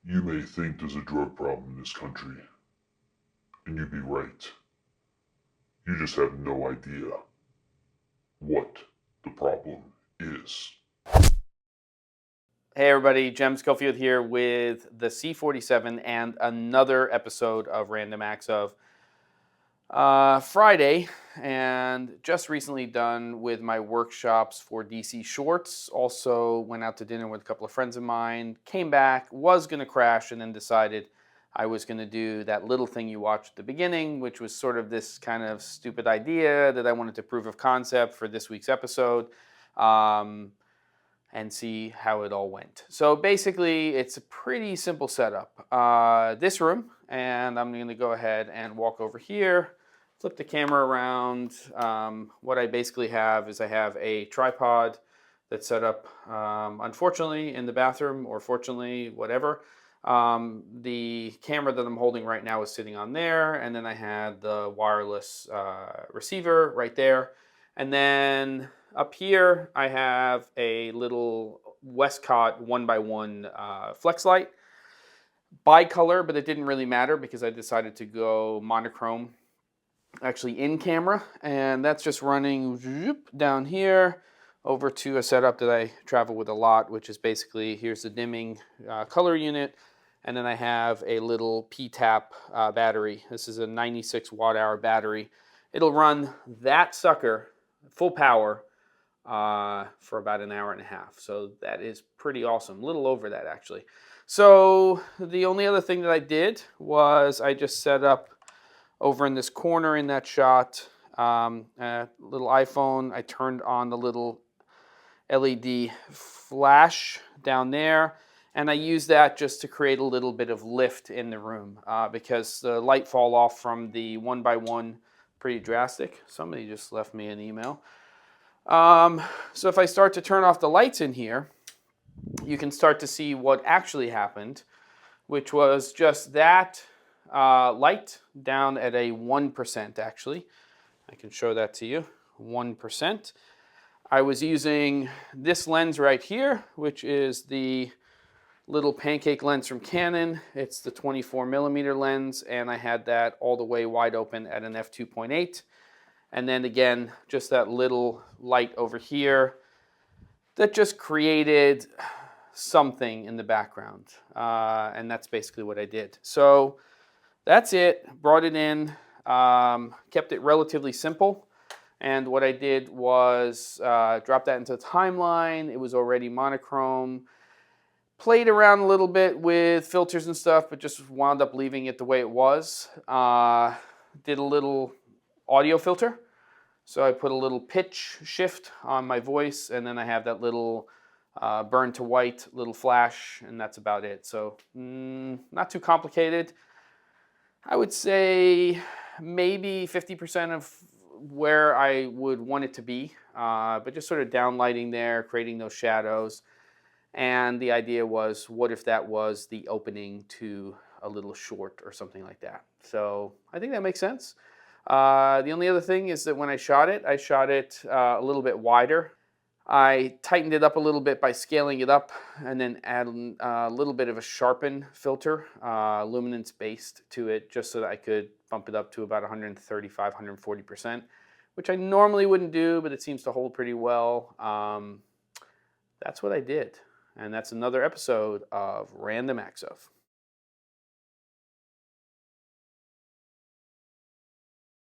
You may think there's a drug problem in this country, and you'd be right. You just have no idea what the problem is. Hey everybody, Jem Schofield here with the C47 and another episode of Random Acts of Friday, and just recently done with my workshops for DC Shorts. Also went out to dinner with a couple of friends of mine, came back, was going to crash, and then decided I was going to do that little thing you watched at the beginning, which was sort of this kind of stupid idea that I wanted to prove of concept for this week's episode. And see how it all went. So basically, it's a pretty simple setup. This room, and I'm going to go ahead and walk over here, flip the camera around. What I basically have is I have a tripod that's set up, unfortunately, in the bathroom, or fortunately, whatever. The camera that I'm holding right now is sitting on there, and then I had the wireless receiver right there. And then up here, I have a little Westcott 1x1 flex light. Bicolor, but it didn't really matter because I decided to go monochrome actually in camera. And that's just running down here over to a setup that I travel with a lot, which is basically, here's the dimming color unit. And then I have a little P-tap battery. This is a 96 watt-hour battery. It'll run that sucker full power for about an hour and a half. So that is pretty awesome. A little over that, actually. So the only other thing that I did was I just set up over in this corner in that shot a little iPhone. I turned on the little LED flash down there, and I used that just to create a little bit of lift in the room because the light fall off from the 1x1 pretty drastic. Somebody just left me an email. So if I start to turn off the lights in here, you can start to see what actually happened, which was just that light down at a 1% actually. I can show that to you, 1%. I was using this lens right here, which is the little pancake lens from Canon. It's the 24mm lens, and I had that all the way wide open at an f2.8. And then again, just that little light over here that just created something in the background. And that's basically what I did. So that's it, brought it in, kept it relatively simple. And what I did was drop that into the timeline. It was already monochrome. Played around a little bit with filters and stuff, but just wound up leaving it the way it was. Did a little audio filter. So I put a little pitch shift on my voice, and then I have that little burn to white little flash, and that's about it. So not too complicated. I would say maybe 50% of where I would want it to be, but just sort of downlighting there, creating those shadows. And the idea was, what if that was the opening to a little short or something like that? So I think that makes sense. The only other thing is that when I shot it a little bit wider. I tightened it up a little bit by scaling it up and then adding a little bit of a sharpen filter, luminance based to it, just so that I could bump it up to about 135, 140%, which I normally wouldn't do, but it seems to hold pretty well. That's what I did. And that's another episode of Random Acts of.